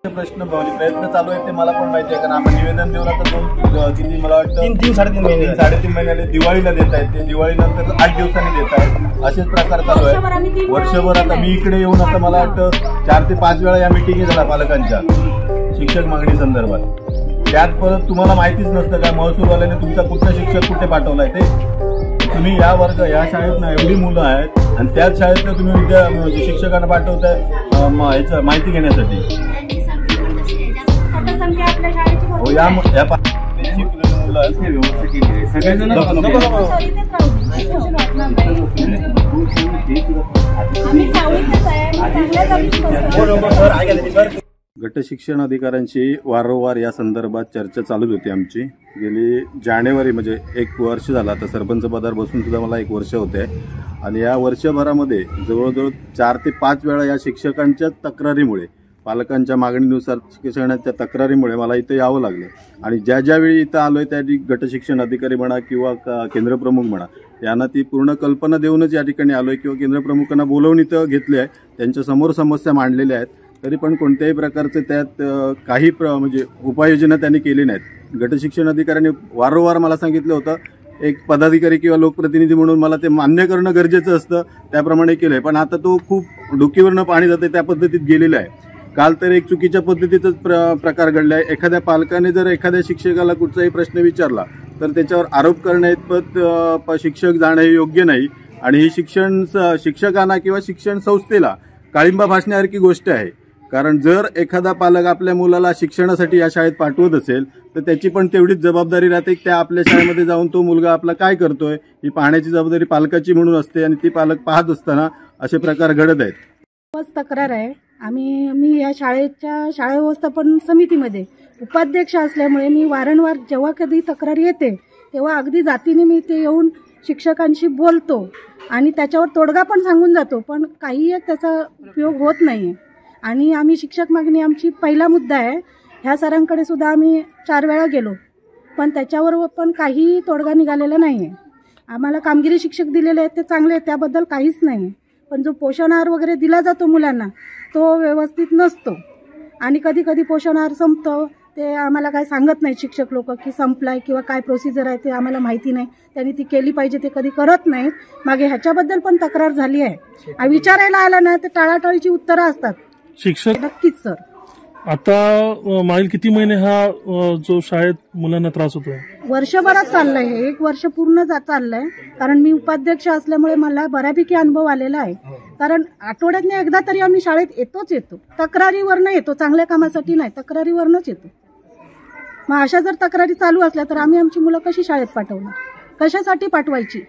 प्रश्न प्रयत्न चालू आहे ते मला पण माहिती आहे, कारण आपण निवेदन देऊन आता किती मला वाटतं 3-3-3.5 महिने 3.5 महिन्याने दिवाळीला देत आहेत, ते दिवाळीनंतर 8 दिवसांनी देत आहेत, असेच प्रकार चालू आहे वर्षभर. आता मी इकडे येऊन आता मला वाटतं 4 ते 5 वेळा या मिटिंगी झाल्या पालकांच्या शिक्षक मागणी संदर्भात. त्यात परत तुम्हाला माहितीच नसतं का महसूलवाल्याने तुमचा कुठचा शिक्षक कुठे पाठवलाय ते. तुम्ही या शाळेत ना एवढी मुलं आहेत आणि त्याच शाळेतनं तुम्ही शिक्षकांना पाठवताय ह्याचं माहिती घेण्यासाठी. हो, या मुलं गट शिक्षण अधिकाऱ्यांशी वारंवार या संदर्भात चर्चा चालूच होती आमची. गेली जानेवारी म्हणजे 1 वर्ष झाला, आता सरपंच पदावर बसून सुद्धा मला 1 वर्ष होते आणि या वर्षभरामध्ये जवळजवळ 4 ते 5 वेळा या शिक्षकांच्या तक्रारीमुळे, पालकांच्या मागणीनुसार शिक्षणाच्या तक्रारीमुळे मला इथं यावं लागलं. आणि ज्यावेळी इथं आलोय त्या गट शिक्षण अधिकारी म्हणा किंवा केंद्रप्रमुख म्हणा, यांना ती पूर्ण कल्पना देऊनच या ठिकाणी आलोय किंवा केंद्रप्रमुखांना बोलवून इथं घेतले आहे, त्यांच्या समोर समस्या मांडलेल्या आहेत. तरी पण कोणत्याही प्रकारचे त्यात काही म्हणजे उपाययोजना त्यांनी केली नाहीत. गट शिक्षण अधिकाऱ्यांनी वारंवार मला सांगितलं होतं, एक पदाधिकारी किंवा लोकप्रतिनिधी म्हणून मला ते मान्य करणं गरजेचं असतं, त्याप्रमाणे केलंय. पण आता तो खूप डोकीवरनं पाणी जाते त्या पद्धतीत गेलेला आहे. काल तर एक चुकीच्या पद्धतीचाच प्रकार घडलाय. एखाद्या पालकाने जर एखाद्या शिक्षकाला कुठचाही प्रश्न विचारला तर त्याच्यावर आरोप करण्याइतपत शिक्षक जाणं हे योग्य नाही. आणि ही शिक्षकांना किंवा शिक्षण संस्थेला काळिंबा फासण्यासारखी गोष्ट आहे. कारण जर एखादा पालक आपल्या मुलाला शिक्षणासाठी या शाळेत पाठवत असेल तर त्याची पण तेवढीच जबाबदारी राहते की त्या आपल्या शाळेमध्ये जाऊन तो मुलगा आपला काय करतोय ही पाहण्याची जबाबदारी पालकाची म्हणून असते. आणि ती पालक पाहत असताना असे प्रकार घडत आहेत. तक्रार आहे. मी या शाळा व्यवस्थापन समितीमध्ये उपाध्यक्ष असल्यामुळे मी वारंवार जेव्हा कधी तक्रार येते तेव्हा अगदी जातीने मी ते येऊन शिक्षकांशी बोलतो आणि त्याच्यावर तोडगा पण सांगून जातो, पण काही एक त्याचा उपयोग होत नाही. आणि आम्ही शिक्षक मागणी आमची पहिला मुद्दा आहे. ह्या सरांकडे सुद्धा आम्ही 4 वेळा गेलो, पण त्याच्यावर पण काही तोडगा निघालेला नाही आहे. आम्हाला कामगिरी शिक्षक दिलेले आहेत ते चांगले आहेत, त्याबद्दल काहीच नाही. पण जो पोषण आहार वगैरे दिला जातो मुलांना तो व्यवस्थित नसतो आणि कधी कधी पोषण आहार संपतो, ते आम्हाला काय सांगत नाही शिक्षक लोक की संपलाय किंवा काय प्रोसिजर आहे ते आम्हाला माहिती नाही. त्यांनी ती केली पाहिजे ते कधी करत नाहीत. मागे ह्याच्याबद्दल पण तक्रार झाली आहे. विचारायला आला ना तर टाळाटाळीची उत्तरं असतात. शिक्षक नक्कीच सर. आता मागील किती महिने हा जो शाळेत मुलांना त्रास होतोय? वर्षभरात चाललंय हे, 1 वर्ष पूर्ण चाललंय. कारण मी उपाध्यक्ष असल्यामुळे मला बऱ्यापैकी अनुभव आलेला आहे. कारण आठवड्यातनं एकदा तरी आम्ही शाळेत येतो. तक्रारीवरनं येतो, चांगल्या कामासाठी नाही, तक्रारीवरनंच येतो. मग अशा जर तक्रारी चालू असल्या तर आम्ही आमची मुलं कशी शाळेत पाठवणार, कशासाठी पाठवायची?